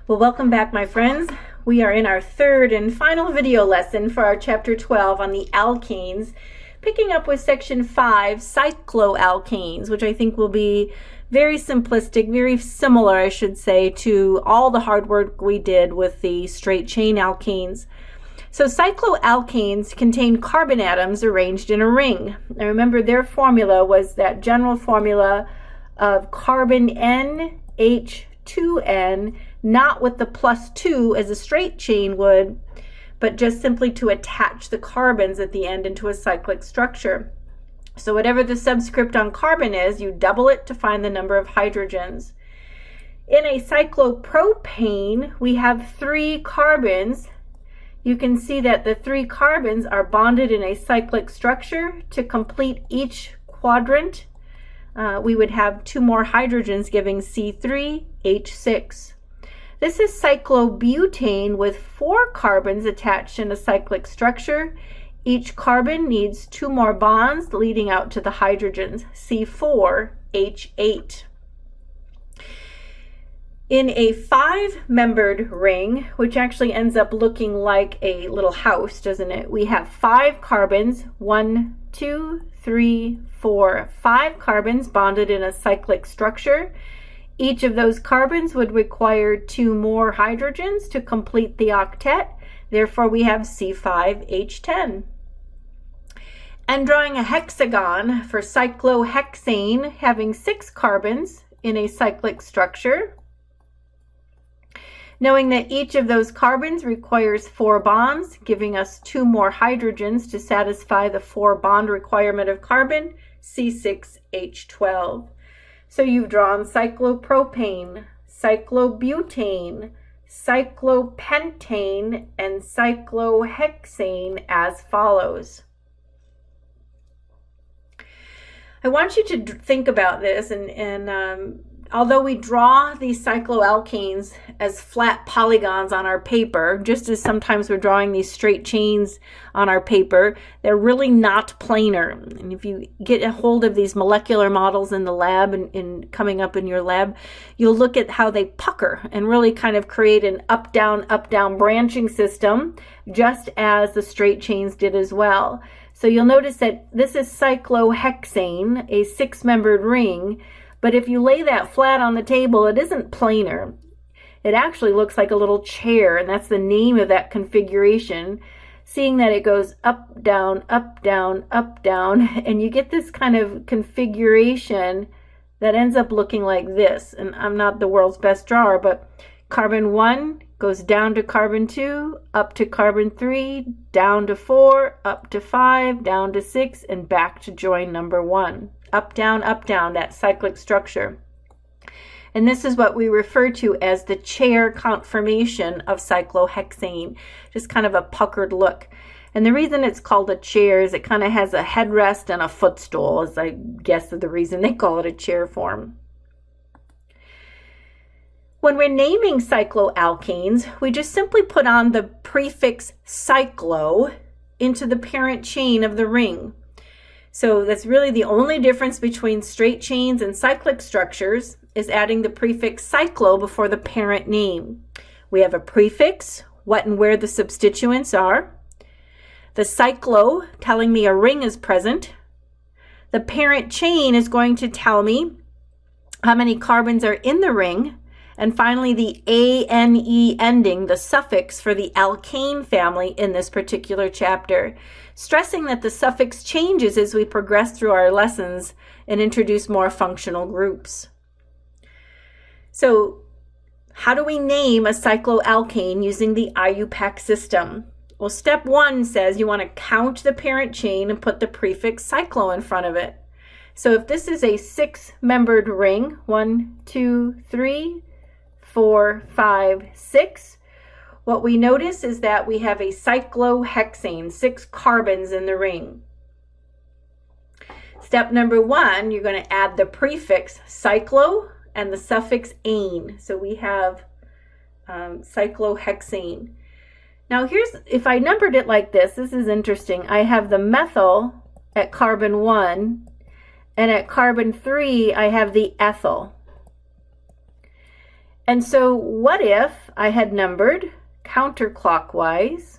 Well, welcome back, my friends. We are in our third and final video lesson for our chapter 12 on the alkanes, picking up with section 5, cycloalkanes, which I think will be very simplistic, very similar, I should say, to all the hard work we did with the straight chain alkanes. So cycloalkanes contain carbon atoms arranged in a ring. Now remember, their formula was that general formula of carbon NH2N, not with the +2 as a straight chain would, but just simply to attach the carbons at the end into a cyclic structure. So whatever the subscript on carbon is, you double it to find the number of hydrogens. In a cyclopropane, we have 3 carbons. You can see that the 3 carbons are bonded in a cyclic structure. To complete each quadrant, we would have 2 more hydrogens, giving C3H6. This is cyclobutane with 4 carbons attached in a cyclic structure. Each carbon needs 2 more bonds leading out to the hydrogens, C4H8. In a 5-membered ring, which actually ends up looking like a little house, doesn't it? We have 5 carbons, 1, 2, 3, 4, 5 carbons bonded in a cyclic structure. Each of those carbons would require 2 more hydrogens to complete the octet. Therefore, we have C5H10. And drawing a hexagon for cyclohexane, having 6 carbons in a cyclic structure. Knowing that each of those carbons requires 4 bonds, giving us 2 more hydrogens to satisfy the 4 bond requirement of carbon, C6H12. So you've drawn cyclopropane, cyclobutane, cyclopentane, and cyclohexane as follows. I want you to think about this, and although we draw these cycloalkanes as flat polygons on our paper, just as sometimes we're drawing these straight chains on our paper, they're really not planar. And if you get a hold of these molecular models in the lab and coming up in your lab, you'll look at how they pucker and really kind of create an up-down branching system, just as the straight chains did as well. So you'll notice that this is cyclohexane, a 6-membered ring. But if you lay that flat on the table, it isn't planar. It actually looks like a little chair, and that's the name of that configuration. Seeing that it goes up, down, up, down, up, down, and you get this kind of configuration that ends up looking like this. And I'm not the world's best drawer, but carbon 1 goes down to carbon 2, up to carbon 3, down to 4, up to 5, down to 6, and back to join number 1. Up, down, that cyclic structure. And this is what we refer to as the chair conformation of cyclohexane, just kind of a puckered look. And the reason it's called a chair is it kind of has a headrest and a footstool, is I guess the reason they call it a chair form. When we're naming cycloalkanes, we just simply put on the prefix cyclo into the parent chain of the ring. So that's really the only difference between straight chains and cyclic structures, is adding the prefix cyclo before the parent name. We have a prefix, what and where the substituents are. The cyclo telling me a ring is present. The parent chain is going to tell me how many carbons are in the ring. And finally, the ane ending, the suffix for the alkane family in this particular chapter, stressing that the suffix changes as we progress through our lessons and introduce more functional groups. So how do we name a cycloalkane using the IUPAC system? Well, step 1 says you want to count the parent chain and put the prefix cyclo in front of it. So if this is a 6-membered ring, 1, 2, 3, 4, 5, 6. What we notice is that we have a cyclohexane, 6 carbons in the ring. Step number 1, you're going to add the prefix cyclo and the suffix ane. So we have cyclohexane. Now if I numbered it like this is interesting. I have the methyl at carbon 1, and at carbon 3, I have the ethyl. And so what if I had numbered counterclockwise?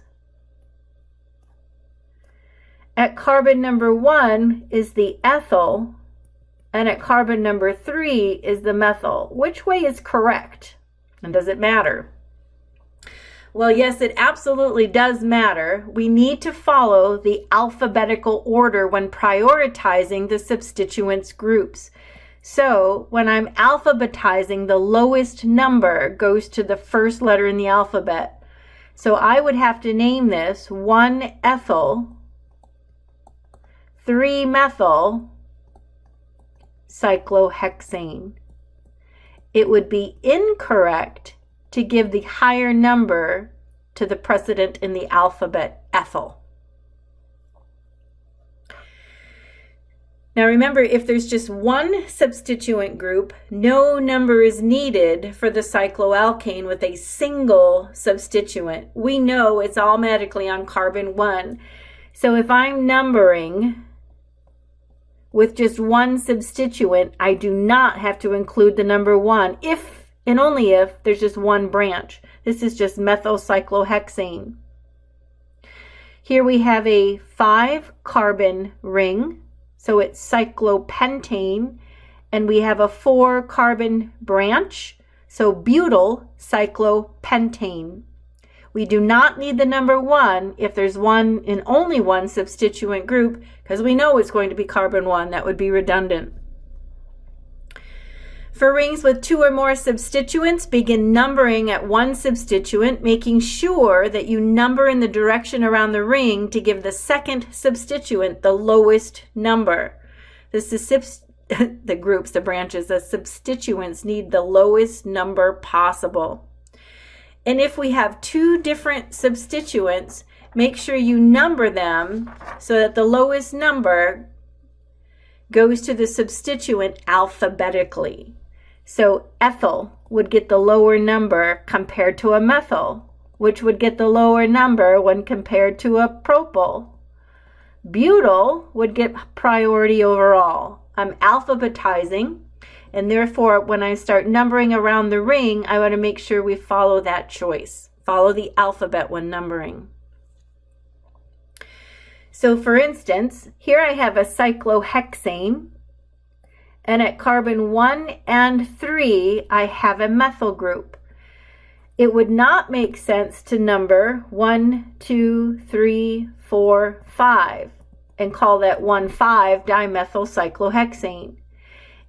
At carbon number 1 is the ethyl, and at carbon number 3 is the methyl. Which way is correct? And does it matter? Well, yes, it absolutely does matter. We need to follow the alphabetical order when prioritizing the substituents groups. So when I'm alphabetizing, the lowest number goes to the first letter in the alphabet. So I would have to name this 1-ethyl, 3-methyl cyclohexane. It would be incorrect to give the higher number to the precedent in the alphabet, ethyl. Now remember, if there's just one substituent group, no number is needed for the cycloalkane with a single substituent. We know it's automatically on carbon 1. So if I'm numbering with just one substituent, I do not have to include the number 1 if and only if there's just one branch. This is just methyl cyclohexane. Here we have a 5-carbon ring, so it's cyclopentane, and we have a 4-carbon branch, so butyl cyclopentane. We do not need the number 1 if there's one and only one substituent group, because we know it's going to be carbon 1. That would be redundant. For rings with 2 or more substituents, begin numbering at one substituent, making sure that you number in the direction around the ring to give the second substituent the lowest number. The groups, the branches, the substituents need the lowest number possible. And if we have 2 different substituents, make sure you number them so that the lowest number goes to the substituent alphabetically. So ethyl would get the lower number compared to a methyl, which would get the lower number when compared to a propyl. Butyl would get priority overall. I'm alphabetizing, and therefore when I start numbering around the ring, I want to make sure we follow that choice. Follow the alphabet when numbering. So for instance, here I have a cyclohexane, and at carbon 1 and 3, I have a methyl group. It would not make sense to number 1, 2, 3, 4, 5 and call that 1,5-dimethyl cyclohexane.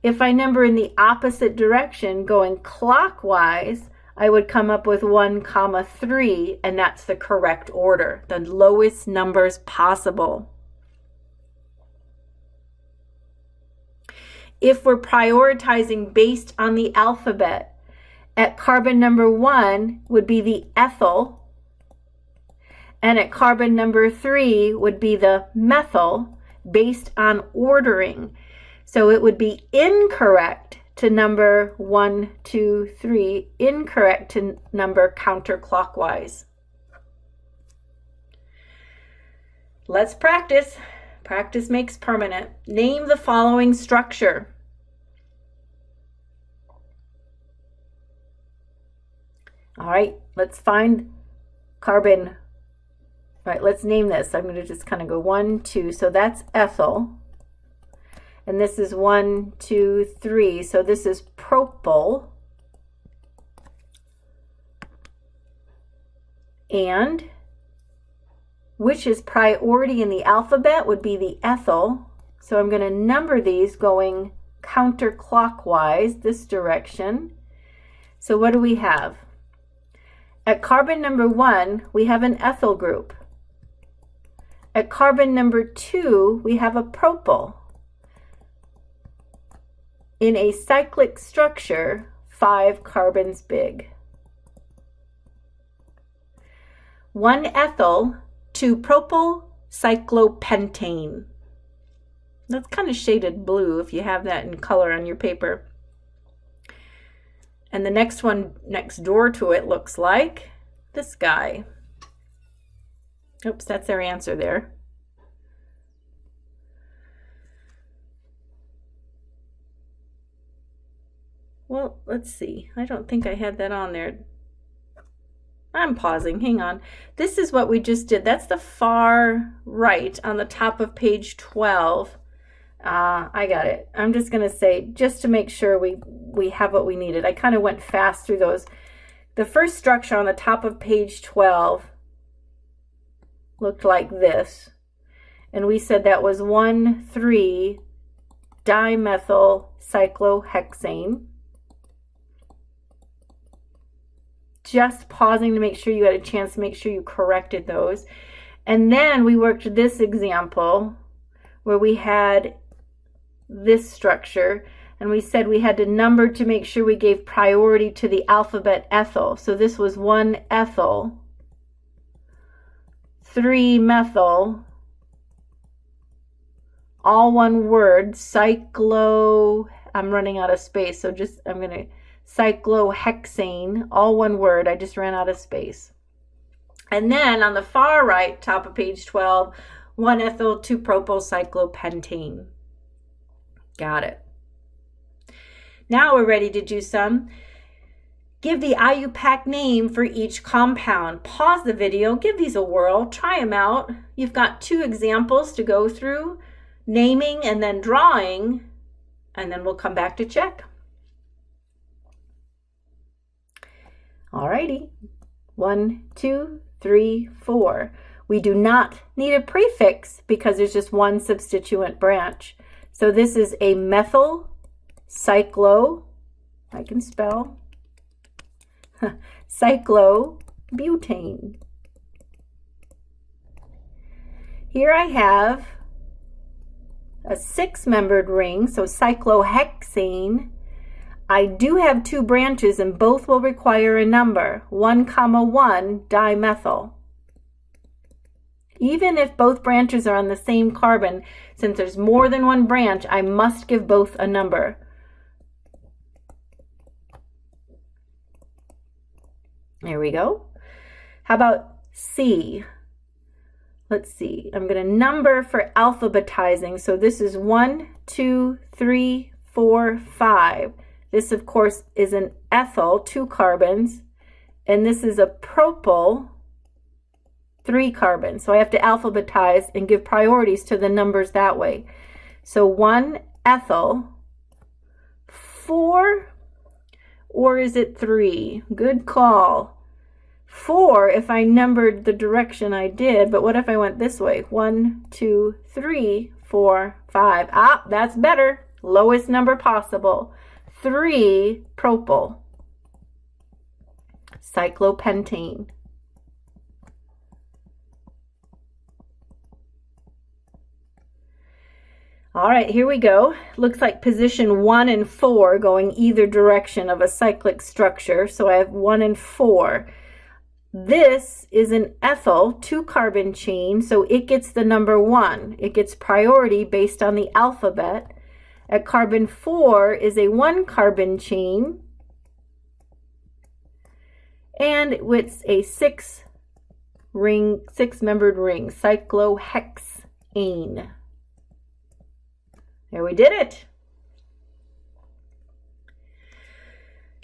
If I number in the opposite direction, going clockwise, I would come up with 1, 3, and that's the correct order, the lowest numbers possible. If we're prioritizing based on the alphabet, at carbon number 1 would be the ethyl, and at carbon number 3 would be the methyl based on ordering. So it would be incorrect to number 1, 2, 3, incorrect to number counterclockwise. Let's practice. Practice makes permanent. Name the following structure. All right, let's find carbon. All right, let's name this. I'm going to just kind of go 1, 2. So that's ethyl. And this is 1, 2, 3. So this is propyl. And which is priority in the alphabet would be the ethyl. So I'm going to number these going counterclockwise, this direction. So what do we have? At carbon number 1, we have an ethyl group. At carbon number 2, we have a propyl. In a cyclic structure, 5 carbons big. 1 ethyl, 2 propyl cyclopentane. That's kind of shaded blue if you have that in color on your paper. And the next one next door to it looks like this guy. Oops, that's their answer there. Well, let's see. I don't think I had that on there. I'm pausing. Hang on. This is what we just did. That's the far right on the top of page 12. I got it. I'm just going to say, just to make sure we have what we needed. I kind of went fast through those. The first structure on the top of page 12 looked like this. And we said that was 1,3-dimethyl cyclohexane. Just pausing to make sure you had a chance to make sure you corrected those. And then we worked this example where we had this structure, and we said we had to number to make sure we gave priority to the alphabet ethyl. So this was 1-ethyl, 3-methyl, all one word, I'm running out of space, so I'm going to cyclohexane, all one word. I just ran out of space. And then on the far right, top of page 12, 1-ethyl 2-propylcyclopentane. Got it. Now we're ready to do some. Give the IUPAC name for each compound. Pause the video, give these a whirl, try them out. You've got 2 examples to go through, naming and then drawing, and then we'll come back to check. Alrighty, 1, 2, 3, 4. We do not need a prefix because there's just one substituent branch. So this is a methyl cyclo, I can spell, cyclobutane. Here I have a 6-membered ring, so cyclohexane. I do have 2 branches and both will require a number, 1, 1 dimethyl. Even if both branches are on the same carbon, since there's more than one branch, I must give both a number. There we go. How about C? Let's see. I'm going to number for alphabetizing. So this is 1, 2, 3, 4, 5. This, of course, is an ethyl, 2 carbons, and this is a propyl, 3 carbons. So I have to alphabetize and give priorities to the numbers that way. So 1-ethyl, 4, or is it 3? Good call. 4 if I numbered the direction I did, but what if I went this way? 1, 2, 3, 4, 5. Ah, that's better. Lowest number possible. 3 propyl cyclopentane. All right, here we go. Looks like position 1 and 4 going either direction of a cyclic structure. So I have 1 and 4. This is an ethyl 2-carbon chain, so it gets the number 1. It gets priority based on the alphabet. At carbon 4 is a 1-carbon chain, and it's a 6-membered ring, cyclohexane. There we did it.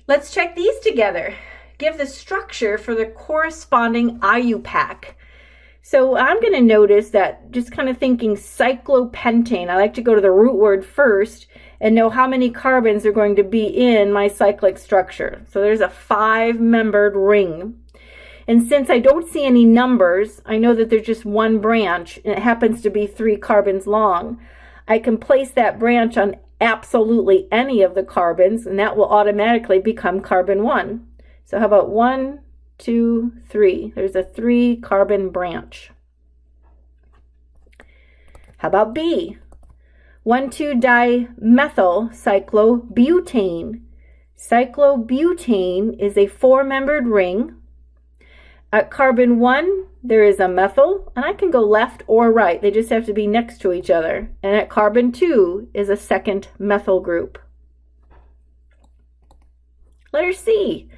Let's check these together. Give the structure for the corresponding IUPAC. So I'm going to notice that, just kind of thinking cyclopentane, I like to go to the root word first and know how many carbons are going to be in my cyclic structure. So there's a 5-membered ring. And since I don't see any numbers, I know that there's just one branch and it happens to be 3 carbons long. I can place that branch on absolutely any of the carbons and that will automatically become carbon 1. So how about 1, 2, 3? There's a 3-carbon branch. How about B? 1,2-dimethyl cyclobutane. Cyclobutane is a 4-membered ring. At carbon 1, there is a methyl, and I can go left or right. They just have to be next to each other. And at carbon 2 is a second methyl group. Letter C.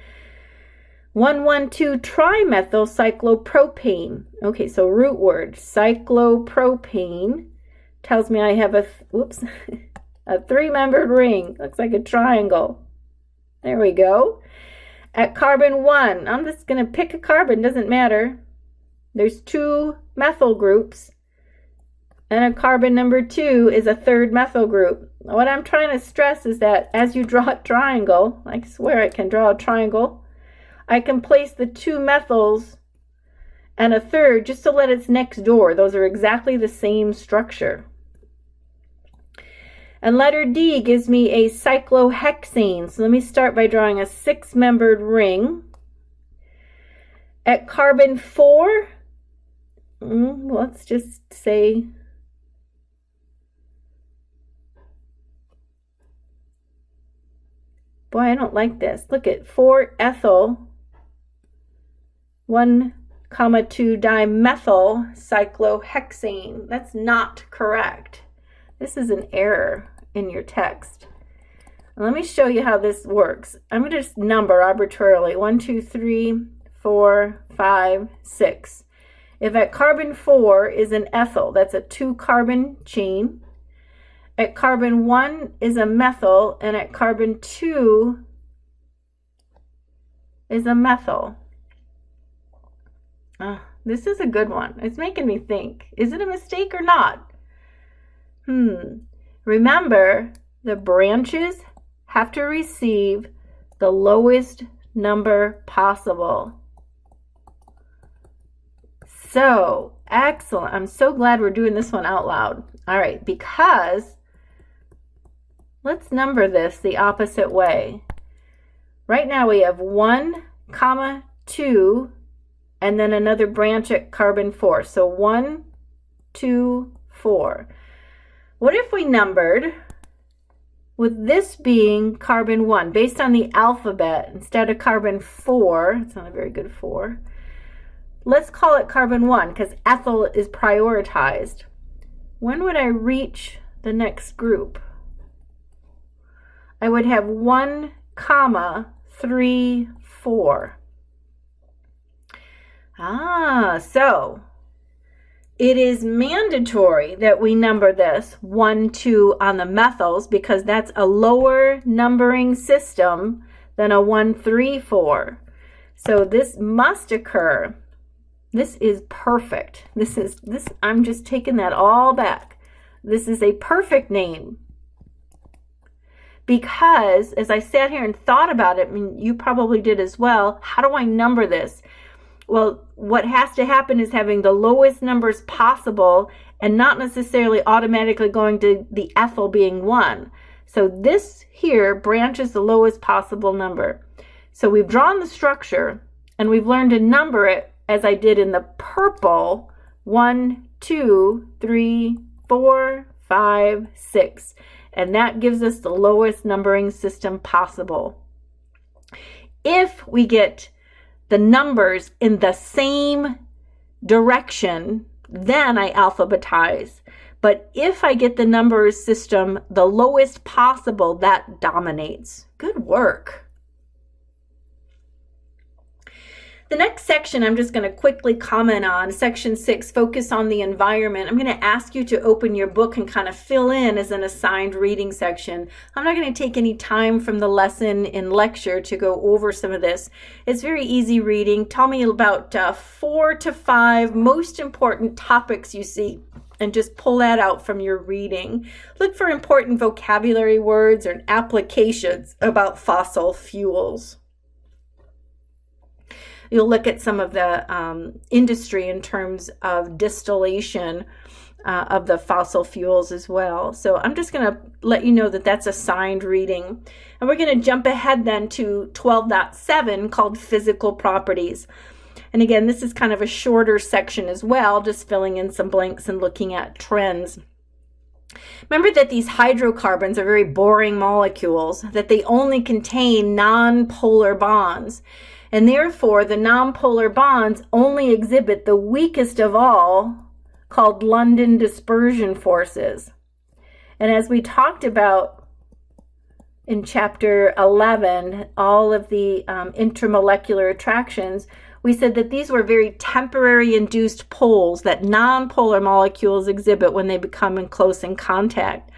1,1,2-trimethyl cyclopropane. Okay, so root word, cyclopropane, tells me I have a 3-membered ring. Looks like a triangle. There we go. At carbon 1, I'm just going to pick a carbon, doesn't matter. There's 2 methyl groups. And a carbon number 2 is a 3rd methyl group. What I'm trying to stress is that as you draw a triangle, I swear I can draw a triangle, I can place the 2 methyls and a 3rd just to let it's next door. Those are exactly the same structure. And letter D gives me a cyclohexane. So let me start by drawing a 6-membered ring. At carbon 4, let's just say, boy, I don't like this. Look at 4 ethyl, 1, 2 dimethyl cyclohexane. That's not correct. This is an error in your text. Let me show you how this works. I'm going to just number arbitrarily 1, 2, 3, 4, 5, 6. If at carbon 4 is an ethyl, that's a 2-carbon chain. At carbon 1 is a methyl, and at carbon 2 is a methyl. This is a good one. It's making me think. Is it a mistake or not? Remember, the branches have to receive the lowest number possible. So, excellent. I'm so glad we're doing this one out loud. All right, because let's number this the opposite way. Right now we have 1, 2, and then another branch at carbon 4. So 1, 2, 4. What if we numbered with this being carbon 1, based on the alphabet, instead of carbon 4, it's not a very good 4, let's call it carbon 1 because ethyl is prioritized. When would I reach the next group? I would have 1, 3, 4. So it is mandatory that we number this 1, 2 on the methyls because that's a lower numbering system than a 1, 3, 4. So this must occur. This is perfect. I'm just taking that all back. This is a perfect name. Because as I sat here and thought about it, I mean, you probably did as well, how do I number this? Well, what has to happen is having the lowest numbers possible and not necessarily automatically going to the ethyl being 1. So this here branches the lowest possible number. So we've drawn the structure and we've learned to number it as I did in the purple, 1, 2, 3, 4, 5, 6. And that gives us the lowest numbering system possible. If we get the numbers in the same direction, then I alphabetize. But if I get the numbers system the lowest possible, that dominates. Good work. The next section I'm just going to quickly comment on, section 6, focus on the environment. I'm going to ask you to open your book and kind of fill in as an assigned reading section. I'm not going to take any time from the lesson in lecture to go over some of this. It's very easy reading. Tell me about 4 to 5 most important topics you see and just pull that out from your reading. Look for important vocabulary words or applications about fossil fuels. You'll look at some of the industry in terms of distillation of the fossil fuels as well. So I'm just going to let you know that that's assigned reading. And we're going to jump ahead then to 12.7 called physical properties. And again, this is kind of a shorter section as well, just filling in some blanks and looking at trends. Remember that these hydrocarbons are very boring molecules, that they only contain non-polar bonds. And therefore, the nonpolar bonds only exhibit the weakest of all, called London dispersion forces. And as we talked about in chapter 11, all of the intermolecular attractions, we said that these were very temporary induced poles that nonpolar molecules exhibit when they become in close contact.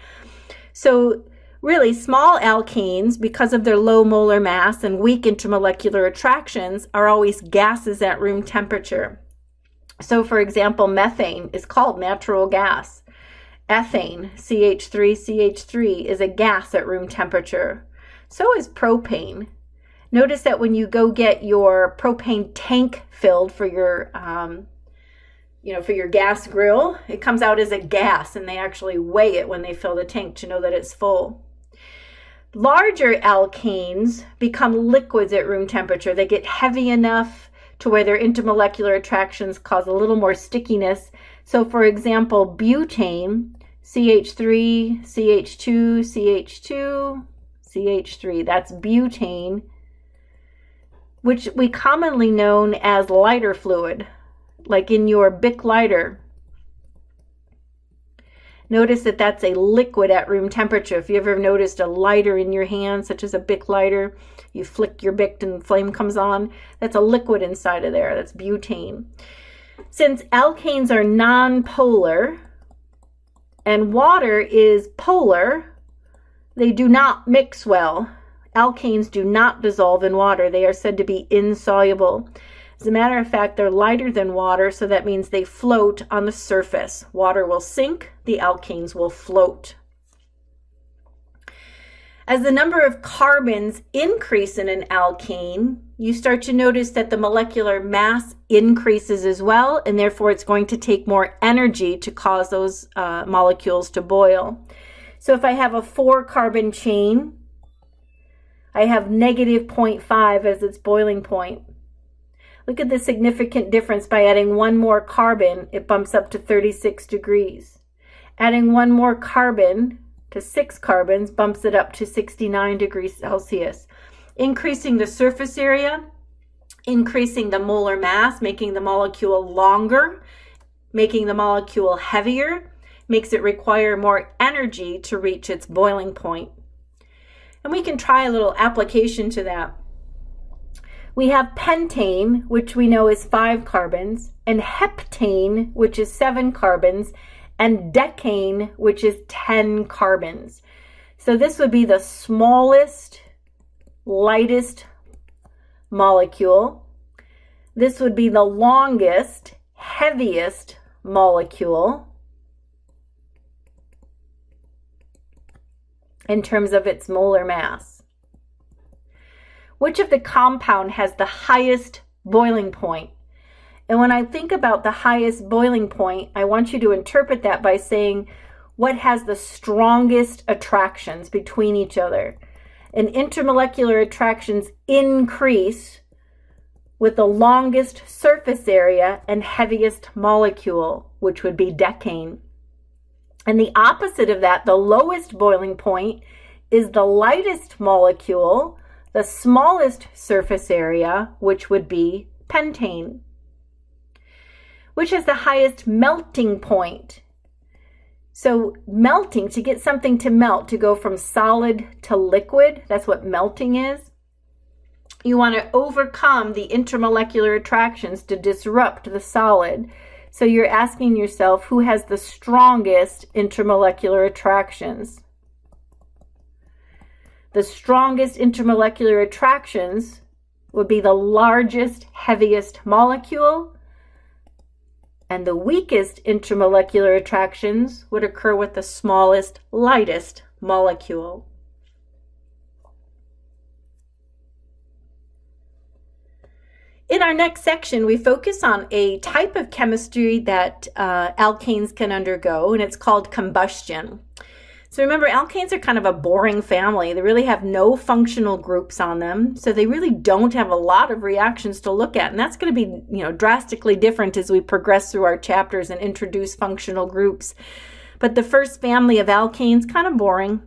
So Really, small alkanes, because of their low molar mass and weak intermolecular attractions, are always gases at room temperature. So, for example, methane is called natural gas. Ethane, CH3, is a gas at room temperature. So is propane. Notice that when you go get your propane tank filled for your for your gas grill, it comes out as a gas, and they actually weigh it when they fill the tank to know that it's full. Larger alkanes become liquids at room temperature. They get heavy enough to where their intermolecular attractions cause a little more stickiness. So for example, butane, CH3, CH2, CH3, that's butane, which we commonly known as lighter fluid, like in your Bic lighter. Notice that that's a liquid at room temperature. If you ever noticed a lighter in your hand, such as a Bic lighter, you flick your Bic and flame comes on, that's a liquid inside of there. That's butane. Since alkanes are non-polar and water is polar, they do not mix well. Alkanes do not dissolve in water. They are said to be insoluble. As a matter of fact, they're lighter than water, so that means they float on the surface. Water will sink, the alkanes will float. As the number of carbons increase in an alkane, you start to notice that the molecular mass increases as well, and therefore it's going to take more energy to cause those molecules to boil. So if I have a 4-carbon chain, I have negative 0.5 as its boiling point. Look at the significant difference. By adding one more carbon, it bumps up to 36 degrees. Adding one more carbon to 6 carbons bumps it up to 69 degrees Celsius. Increasing the surface area, increasing the molar mass, making the molecule longer, making the molecule heavier, makes it require more energy to reach its boiling point. And we can try a little application to that. We have pentane, which we know is 5 carbons, and heptane, which is 7 carbons, and decane, which is 10 carbons. So this would be the smallest, lightest molecule. This would be the longest, heaviest molecule in terms of its molar mass. Which of the compound has the highest boiling point? And when I think about the highest boiling point, I want you to interpret that by saying what has the strongest attractions between each other. And intermolecular attractions increase with the longest surface area and heaviest molecule, which would be decane. And the opposite of that, the lowest boiling point, is the lightest molecule, the smallest surface area, which would be pentane. Which has the highest melting point? So melting, to get something to melt, to go from solid to liquid, that's what melting is. You want to overcome the intermolecular attractions to disrupt the solid. So you're asking yourself, who has the strongest intermolecular attractions? The strongest intermolecular attractions would be the largest, heaviest molecule, and the weakest intermolecular attractions would occur with the smallest, lightest molecule. In our next section, we focus on a type of chemistry that alkanes can undergo, and it's called combustion. So remember, alkanes are kind of a boring family. They really have no functional groups on them, so they really don't have a lot of reactions to look at, and that's going to be, drastically different as we progress through our chapters and introduce functional groups. But the first family of alkanes, kind of boring.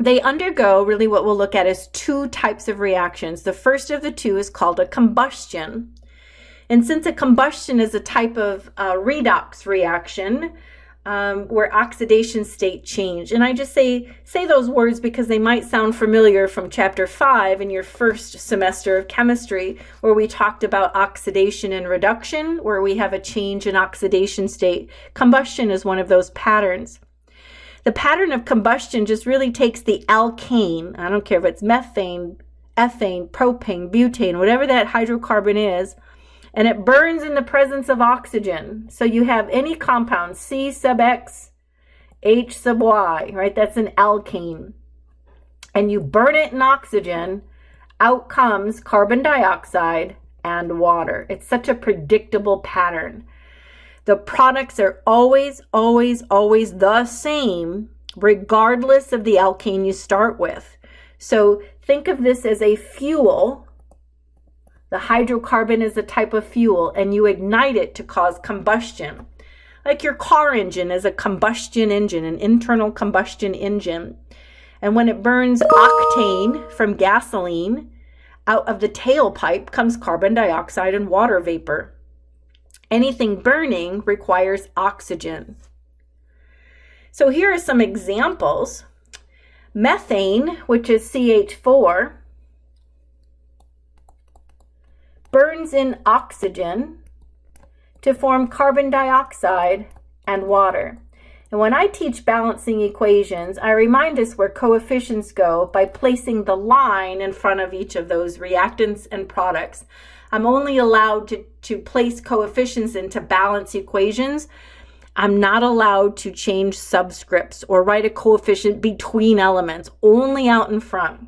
They undergo really what we'll look at as 2 types of reactions. The first of the 2 is called a combustion. And since a combustion is a type of redox reaction, where oxidation state change. And I just say those words because they might sound familiar from chapter 5 in your first semester of chemistry, where we talked about oxidation and reduction, where we have a change in oxidation state. Combustion is one of those patterns. The pattern of combustion just really takes the alkane, I don't care if it's methane, ethane, propane, butane, whatever that hydrocarbon is, and it burns in the presence of oxygen. So you have any compound, C sub X, H sub Y, right? That's an alkane. And you burn it in oxygen, out comes carbon dioxide and water. It's such a predictable pattern. The products are always, always, always the same, regardless of the alkane you start with. So think of this as a fuel. The hydrocarbon is a type of fuel, and you ignite it to cause combustion. Like your car engine is a combustion engine, an internal combustion engine. And when it burns octane from gasoline, out of the tailpipe comes carbon dioxide and water vapor. Anything burning requires oxygen. So here are some examples. Methane, which is CH4, burns in oxygen to form carbon dioxide and water. And when I teach balancing equations, I remind us where coefficients go by placing the line in front of each of those reactants and products. I'm only allowed to place coefficients into balance equations. I'm not allowed to change subscripts or write a coefficient between elements, only out in front.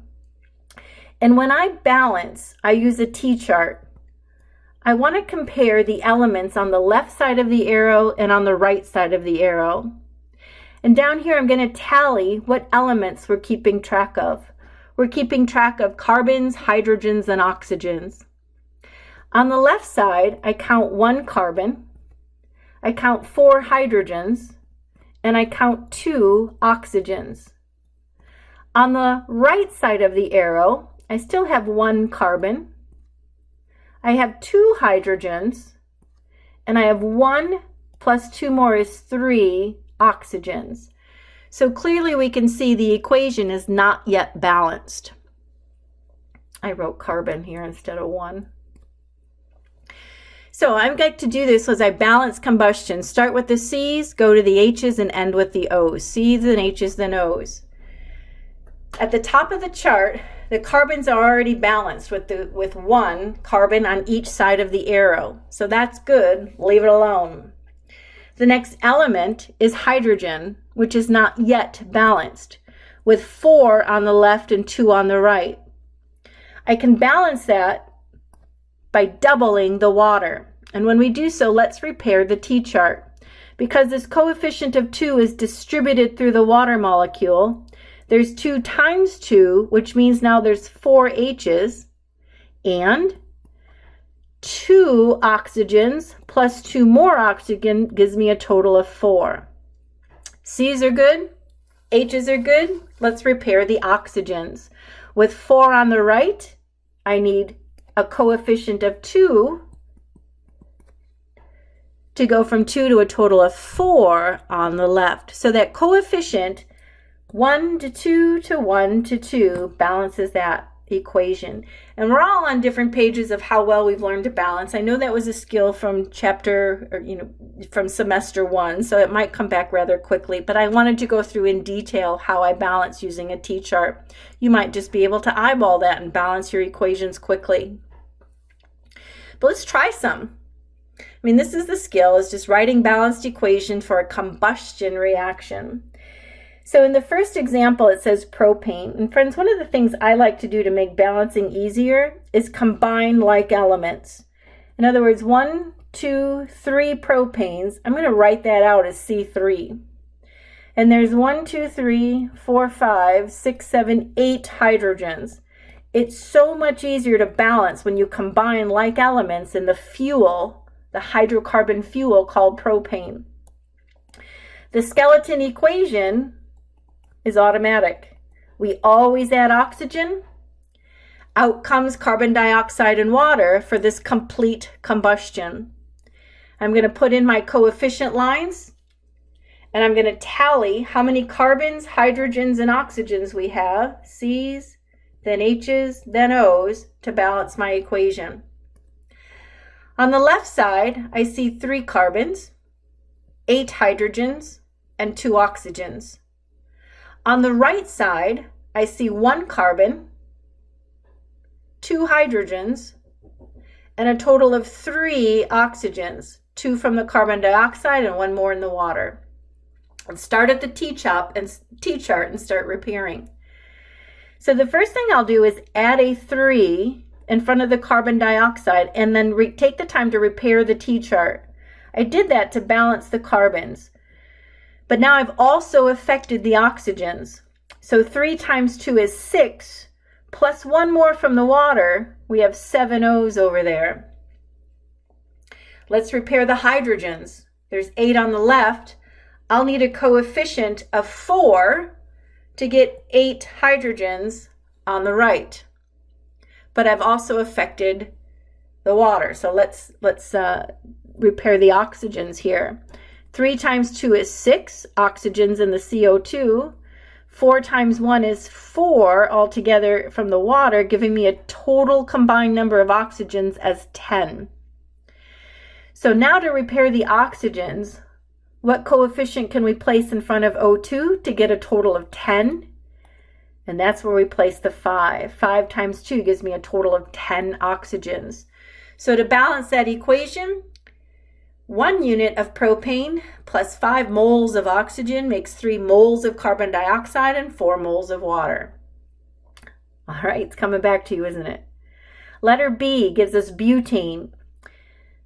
And when I balance, I use a T-chart. I want to compare the elements on the left side of the arrow and on the right side of the arrow. And down here, I'm going to tally what elements we're keeping track of. We're keeping track of carbons, hydrogens, and oxygens. On the left side, I count 1 carbon, I count 4 hydrogens, and I count 2 oxygens. On the right side of the arrow, I still have 1 carbon, I have 2 hydrogens, and I have 1 plus 2 more is 3 oxygens. So clearly we can see the equation is not yet balanced. I wrote carbon here instead of 1. So I'm going to do this as I balance combustion. Start with the C's, go to the H's, and end with the O's. C's, then H's, then O's. At the top of the chart, the carbons are already balanced with 1 carbon on each side of the arrow. So that's good. Leave it alone. The next element is hydrogen, which is not yet balanced, with 4 on the left and 2 on the right. I can balance that by doubling the water. And when we do so, let's repair the T-chart. Because this coefficient of 2 is distributed through the water molecule, there's 2 times 2, which means now there's 4 H's, and 2 oxygens plus 2 more oxygen gives me a total of 4. C's are good, H's are good. Let's repair the oxygens. With 4 on the right, I need a coefficient of 2 to go from 2 to a total of 4 on the left. So that coefficient 1 to 2 to 1 to 2 balances that equation. And we're all on different pages of how well we've learned to balance. I know that was a skill from from semester 1, so it might come back rather quickly, but I wanted to go through in detail how I balance using a T-chart. You might just be able to eyeball that and balance your equations quickly. But let's try some. I mean, this is the skill, is just writing balanced equation for a combustion reaction. So in the first example, it says propane. And friends, one of the things I like to do to make balancing easier is combine like elements. In other words, 1, 2, 3 propanes. I'm going to write that out as C3. And there's 1, 2, 3, 4, 5, 6, 7, 8 hydrogens. It's so much easier to balance when you combine like elements in the fuel, the hydrocarbon fuel called propane. The skeleton equation is automatic. We always add oxygen. Out comes carbon dioxide and water for this complete combustion. I'm going to put in my coefficient lines, and I'm going to tally how many carbons, hydrogens, and oxygens we have, C's, then H's, then O's, to balance my equation. On the left side, I see 3 carbons, 8 hydrogens, and 2 oxygens. On the right side, I see 1 carbon, 2 hydrogens, and a total of 3 oxygens, 2 from the carbon dioxide and 1 more in the water. Let's start at the T-chart and start repairing. So the first thing I'll do is add a 3 in front of the carbon dioxide and then take the time to repair the T-chart. I did that to balance the carbons. But now I've also affected the oxygens. So 3 times 2 is 6, plus 1 more from the water. We have 7 O's over there. Let's repair the hydrogens. There's 8 on the left. I'll need a coefficient of 4 to get 8 hydrogens on the right. But I've also affected the water. So let's repair the oxygens here. 3 times 2 is 6 oxygens in the CO2. 4 times 1 is 4 altogether from the water, giving me a total combined number of oxygens as 10. So now to repair the oxygens, what coefficient can we place in front of O2 to get a total of 10? And that's where we place the 5. 5 times 2 gives me a total of 10 oxygens. So to balance that equation, 1 unit of propane plus 5 moles of oxygen makes 3 moles of carbon dioxide and 4 moles of water. All right, it's coming back to you, isn't it? Letter B gives us butane.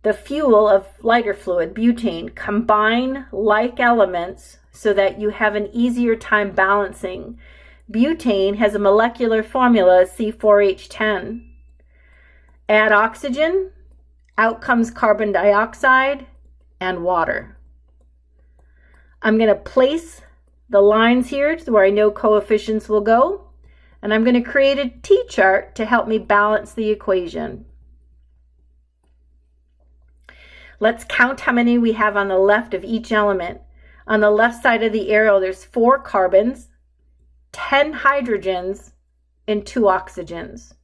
The fuel of lighter fluid, butane. Combine like elements so that you have an easier time balancing. Butane has a molecular formula, C4H10. Add oxygen, out comes carbon dioxide and water. I'm going to place the lines here to where I know coefficients will go, and I'm going to create a T-chart to help me balance the equation. Let's count how many we have on the left of each element. On the left side of the arrow, there's 4 carbons, 10 hydrogens, and 2 oxygens.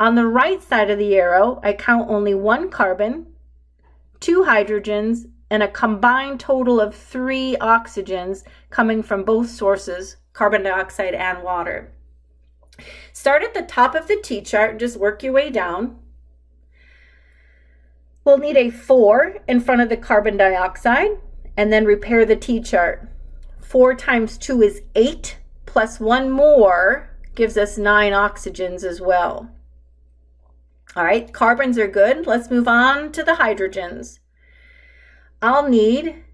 On the right side of the arrow, I count only 1 carbon, 2 hydrogens, and a combined total of 3 oxygens coming from both sources, carbon dioxide and water. Start at the top of the T-chart and just work your way down. We'll need a 4 in front of the carbon dioxide and then repair the T-chart. 4 times 2 is 8, plus 1 more gives us 9 oxygens as well. All right, carbons are good. Let's move on to the hydrogens. I'll need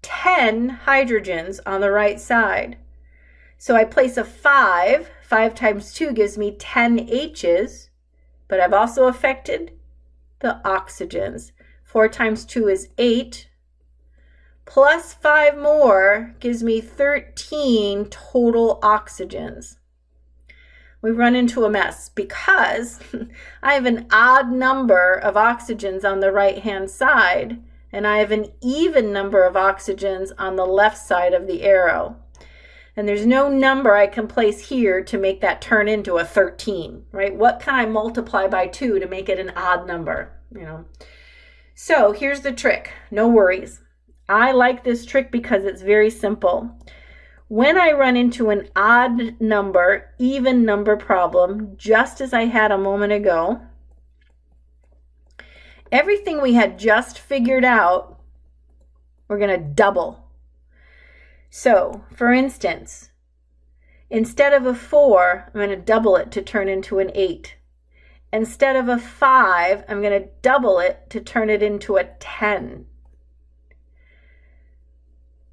10 hydrogens on the right side. So I place a 5. 5 times 2 gives me 10 H's, but I've also affected the oxygens. 4 times 2 is 8, plus 5 more gives me 13 total oxygens. We run into a mess because I have an odd number of oxygens on the right-hand side, and I have an even number of oxygens on the left side of the arrow. And there's no number I can place here to make that turn into a 13, right? What can I multiply by 2 to make it an odd number, So here's the trick. No worries. I like this trick because it's very simple. When I run into an odd number, even number problem, just as I had a moment ago, everything we had just figured out, we're going to double. So, for instance, instead of a 4, I'm going to double it to turn into an 8. Instead of a 5, I'm going to double it to turn it into a 10.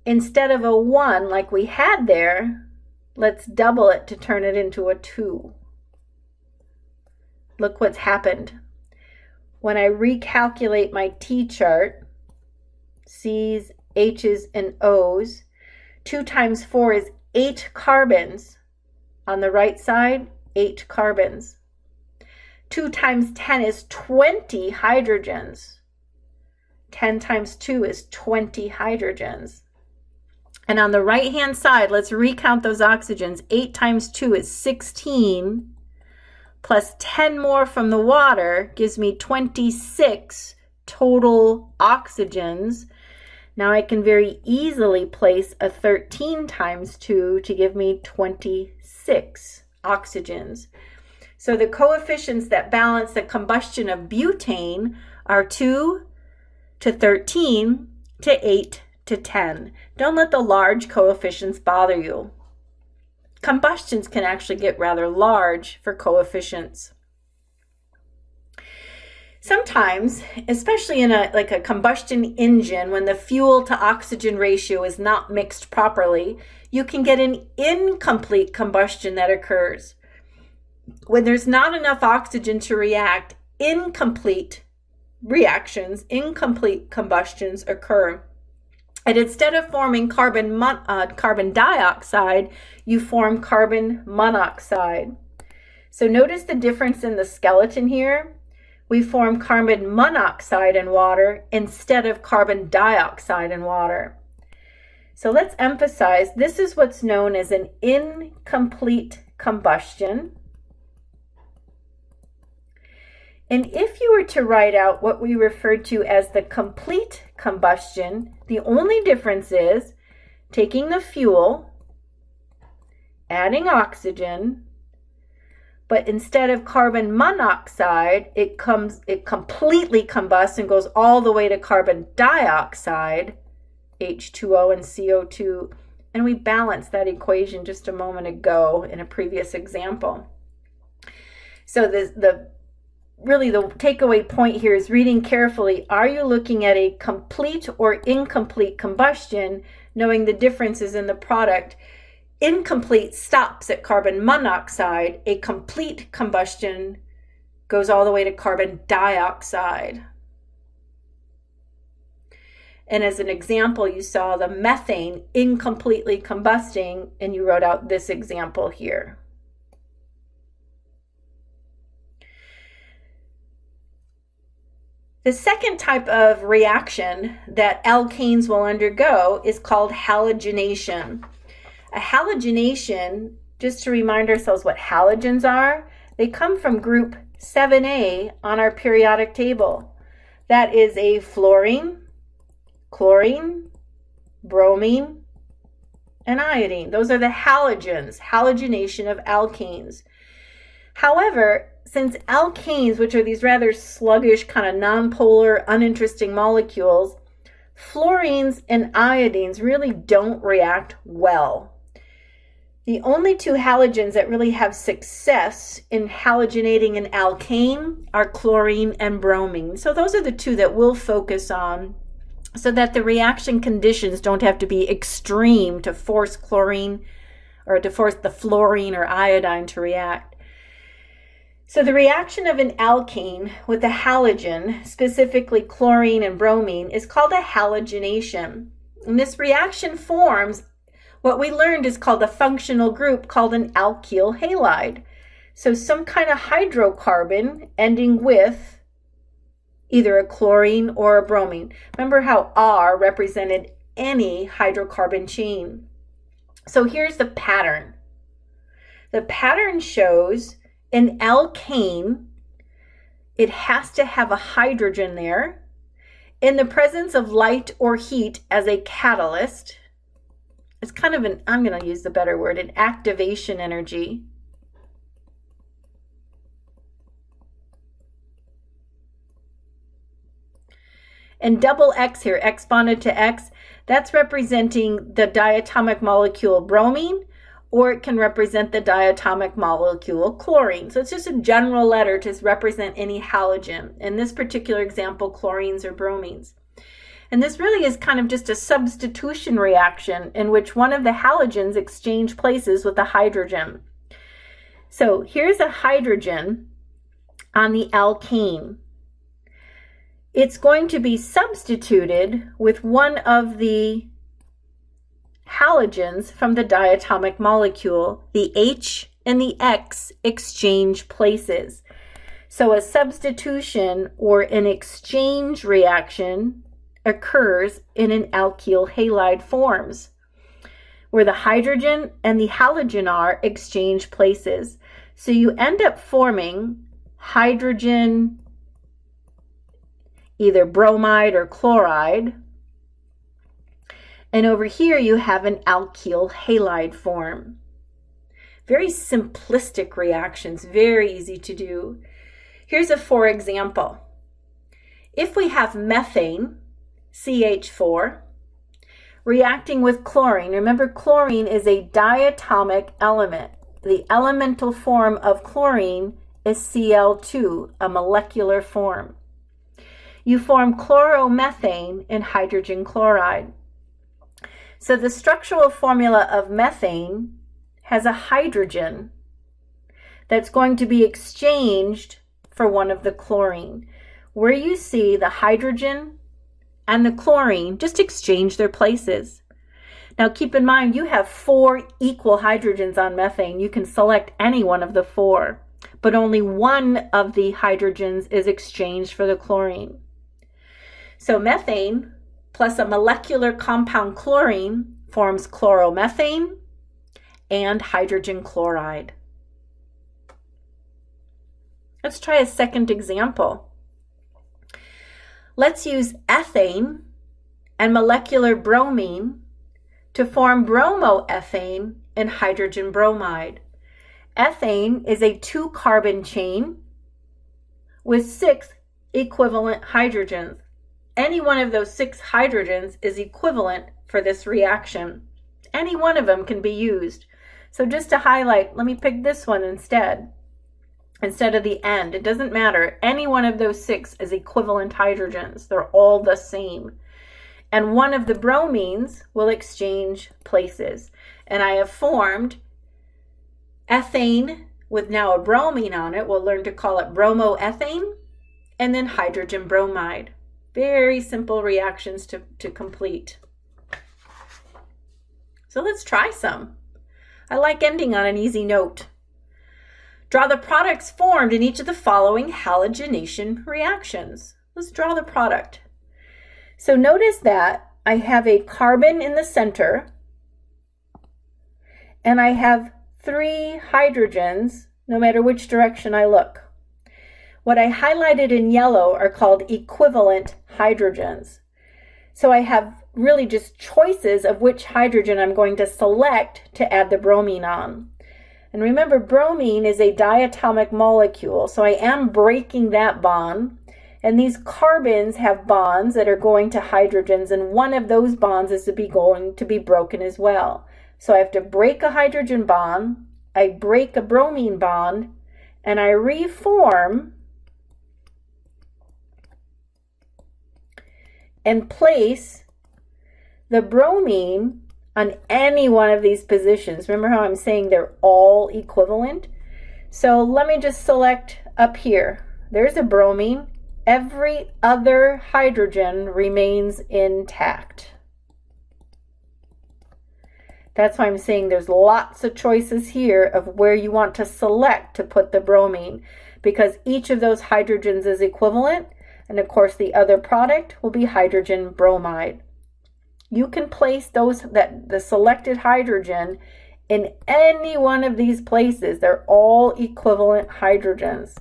Instead of a 1 like we had there, let's double it to turn it into a 2. Look what's happened. When I recalculate my T-chart, C's, H's, and O's, 2 times 4 is 8 carbons. On the right side, 8 carbons. 2 times 10 is 20 hydrogens. 10 times 2 is 20 hydrogens. And on the right-hand side, let's recount those oxygens. 8 times 2 is 16, plus 10 more from the water gives me 26 total oxygens. Now I can very easily place a 13 times 2 to give me 26 oxygens. So the coefficients that balance the combustion of butane are 2 to 13 to 8 to 10. Don't let the large coefficients bother you. Combustions can actually get rather large for coefficients. Sometimes, especially in a combustion engine, when the fuel to oxygen ratio is not mixed properly, you can get an incomplete combustion that occurs. When there's not enough oxygen to react, incomplete reactions, incomplete combustions occur. And instead of forming carbon dioxide, you form carbon monoxide. So notice the difference in the skeleton here. We form carbon monoxide in water instead of carbon dioxide in water. So let's emphasize, this is what's known as an incomplete combustion. And if you were to write out what we refer to as the complete combustion, the only difference is taking the fuel, adding oxygen, but instead of carbon monoxide, it completely combusts and goes all the way to carbon dioxide, H2O and CO2. And we balanced that equation just a moment ago in a previous example. So really the takeaway point here is reading carefully. Are you looking at a complete or incomplete combustion, knowing the differences in the product? Incomplete stops at carbon monoxide. A complete combustion goes all the way to carbon dioxide. And as an example, you saw the methane incompletely combusting, and you wrote out this example here. The second type of reaction that alkanes will undergo is called halogenation. A halogenation, just to remind ourselves what halogens are, they come from group 7A on our periodic table. That is a fluorine, chlorine, bromine, and iodine. Those are the halogens, halogenation of alkanes. However, since alkanes, which are these rather sluggish, kind of nonpolar, uninteresting molecules, fluorines and iodines really don't react well. The only two halogens that really have success in halogenating an alkane are chlorine and bromine. So those are the two that we'll focus on so that the reaction conditions don't have to be extreme to force chlorine or to force the fluorine or iodine to react. So the reaction of an alkane with a halogen, specifically chlorine and bromine, is called a halogenation. And this reaction forms what we learned is called a functional group called an alkyl halide. So some kind of hydrocarbon ending with either a chlorine or a bromine. Remember how R represented any hydrocarbon chain. So here's the pattern. The pattern shows an alkane, it has to have a hydrogen there in the presence of light or heat as a catalyst. It's kind of an, I'm going to use the better word, an activation energy. And double X here, X bonded to X, that's representing the diatomic molecule bromine, or it can represent the diatomic molecule chlorine. So it's just a general letter to represent any halogen. In this particular example, chlorines or bromines. And this really is kind of just a substitution reaction in which one of the halogens exchange places with a hydrogen. So here's a hydrogen on the alkane. It's going to be substituted with one of the halogens from the diatomic molecule. The H and the X exchange places. So a substitution or an exchange reaction occurs in an alkyl halide forms, where the hydrogen and the halogen are exchange places. So you end up forming hydrogen, either bromide or chloride, And over here you have an alkyl halide form. Very simplistic reactions, very easy to do. Here's a for example. If we have methane, CH4, reacting with chlorine, remember chlorine is a diatomic element. The elemental form of chlorine is Cl2, a molecular form. You form chloromethane and hydrogen chloride. So the structural formula of methane has a hydrogen that's going to be exchanged for one of the chlorine. Where you see the hydrogen and the chlorine just exchange their places. Now keep in mind you have 4 equal hydrogens on methane. You can select any one of the 4, but only one of the hydrogens is exchanged for the chlorine. So methane plus a molecular compound chlorine forms chloromethane and hydrogen chloride. Let's try a second example. Let's use ethane and molecular bromine to form bromoethane and hydrogen bromide. Ethane is a 2-carbon chain with 6 equivalent hydrogens. Any one of those 6 hydrogens is equivalent for this reaction. Any one of them can be used. So just to highlight, let me pick this one instead of the end. It doesn't matter. Any one of those 6 is equivalent hydrogens. They're all the same. And one of the bromines will exchange places. And I have formed ethane with now a bromine on it. We'll learn to call it bromoethane, and then hydrogen bromide. Very simple reactions to complete. So let's try some. I like ending on an easy note. Draw the products formed in each of the following halogenation reactions. Let's draw the product. So notice that I have a carbon in the center, and I have 3 hydrogens, no matter which direction I look. What I highlighted in yellow are called equivalent hydrogens. So I have really just choices of which hydrogen I'm going to select to add the bromine on. And remember, bromine is a diatomic molecule, so I am breaking that bond. And these carbons have bonds that are going to hydrogens, and one of those bonds is going to be broken as well. So I have to break a hydrogen bond, I break a bromine bond, and I reform and place the bromine on any one of these positions. Remember how I'm saying they're all equivalent? So let me just select up here. There's a bromine. Every other hydrogen remains intact. That's why I'm saying there's lots of choices here of where you want to select to put the bromine, because each of those hydrogens is equivalent, and of course the other product will be hydrogen bromide. You can place the selected hydrogen in any one of these places. They're all equivalent hydrogens.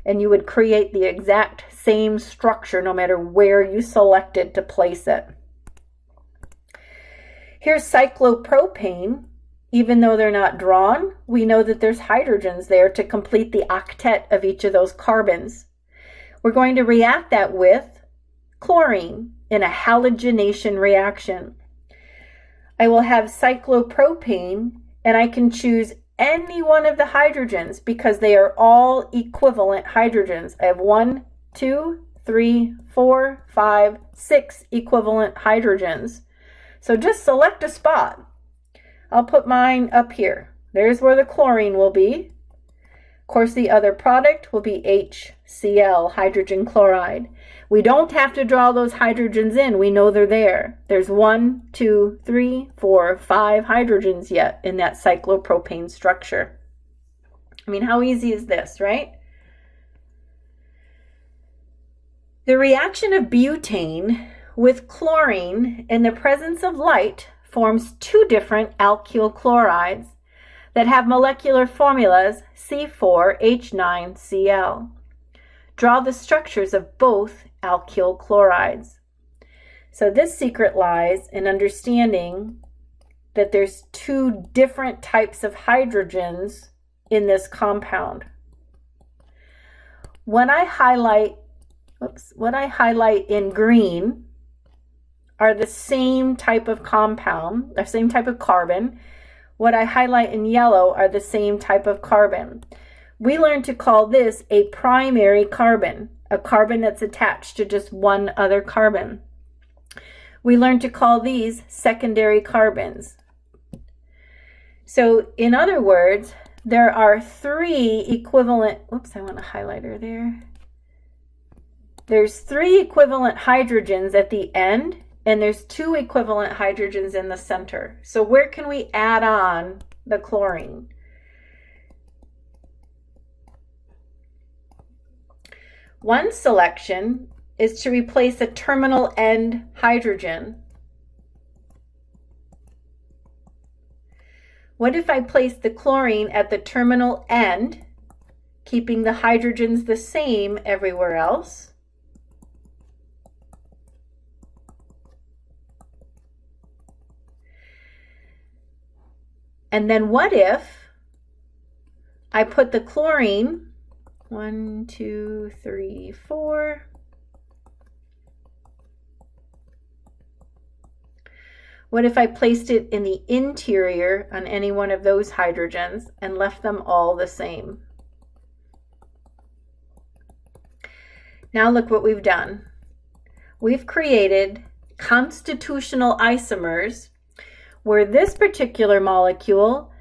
And you would create the exact same structure no matter where you selected to place it. Here's cyclopropane. Even though they're not drawn, we know that there's hydrogens there to complete the octet of each of those carbons. We're going to react that with chlorine in a halogenation reaction. I will have cyclopropane, and I can choose any one of the hydrogens because they are all equivalent hydrogens. I have 1, 2, 3, 4, 5, 6 equivalent hydrogens. So just select a spot. I'll put mine up here. There's where the chlorine will be. Of course, the other product will be HCl, hydrogen chloride. We don't have to draw those hydrogens in. We know they're there. There's 1, 2, 3, 4, 5 hydrogens yet in that cyclopropane structure. I mean, how easy is this, right? The reaction of butane with chlorine in the presence of light forms 2 different alkyl chlorides that have molecular formulas C4H9Cl. Draw the structures of both alkyl chlorides. So this secret lies in understanding that there's two different types of hydrogens in this compound. What I highlight in green are the same type of compound, the same type of carbon. What I highlight in yellow are the same type of carbon. We learned to call this a primary carbon, a carbon that's attached to just one other carbon. We learned to call these secondary carbons. So in other words, there are three equivalent, oops, I want a highlighter there. There's three equivalent hydrogens at the end, and there's two equivalent hydrogens in the center. So where can we add on the chlorine? One selection is to replace a terminal end hydrogen. What if I place the chlorine at the terminal end, keeping the hydrogens the same everywhere else? And then what if I put the chlorine, 1, 2, 3, 4, what if I placed it in the interior on any one of those hydrogens and left them all the same? Now look what we've done. We've created constitutional isomers where this particular molecule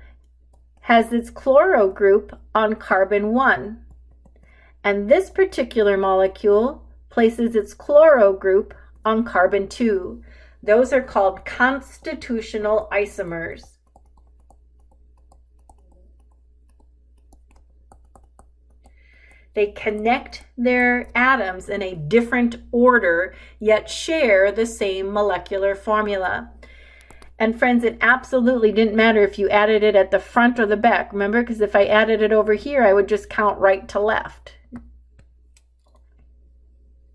has its chloro group on carbon 1, and this particular molecule places its chloro group on carbon 2. Those are called constitutional isomers. They connect their atoms in a different order, yet share the same molecular formula. And friends, it absolutely didn't matter if you added it at the front or the back. Remember, because if I added it over here, I would just count right to left.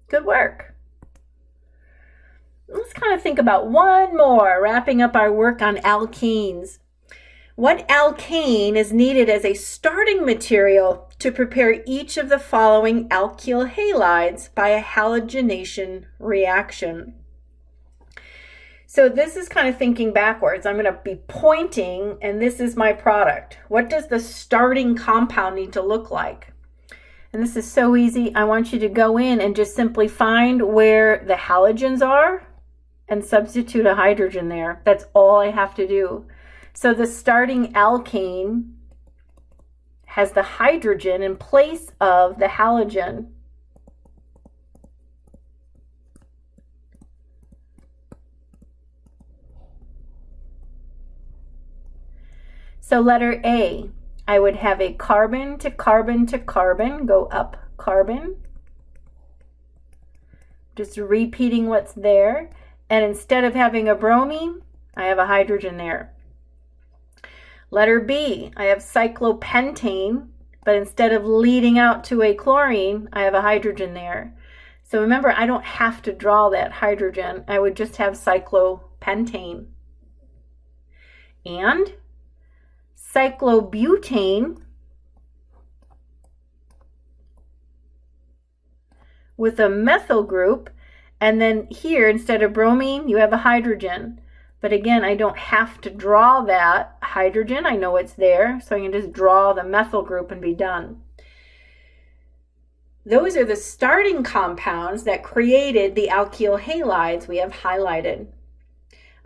Good work. Let's kind of think about one more, wrapping up our work on alkenes. What alkane is needed as a starting material to prepare each of the following alkyl halides by a halogenation reaction? So this is kind of thinking backwards. I'm going to be pointing, and this is my product. What does the starting compound need to look like? And this is so easy. I want you to go in and just simply find where the halogens are and substitute a hydrogen there. That's all I have to do. So the starting alkane has the hydrogen in place of the halogen. So letter A, I would have a carbon to carbon to carbon, go up carbon. Just repeating what's there. And instead of having a bromine, I have a hydrogen there. Letter B, I have cyclopentane, but instead of leading out to a chlorine, I have a hydrogen there. So remember, I don't have to draw that hydrogen. I would just have cyclopentane. And cyclobutane with a methyl group, and then here instead of bromine you have a hydrogen. But again, I don't have to draw that hydrogen. I know it's there, so I can just draw the methyl group and be done. Those are the starting compounds that created the alkyl halides we have highlighted.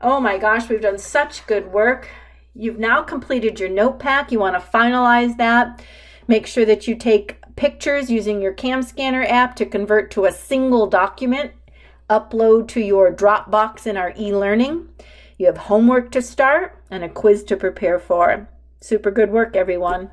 Oh my gosh, we've done such good work. You've now completed your note pack. You want to finalize that. Make sure that you take pictures using your Cam Scanner app to convert to a single document. Upload to your Dropbox in our e-learning. You have homework to start and a quiz to prepare for. Super good work, everyone.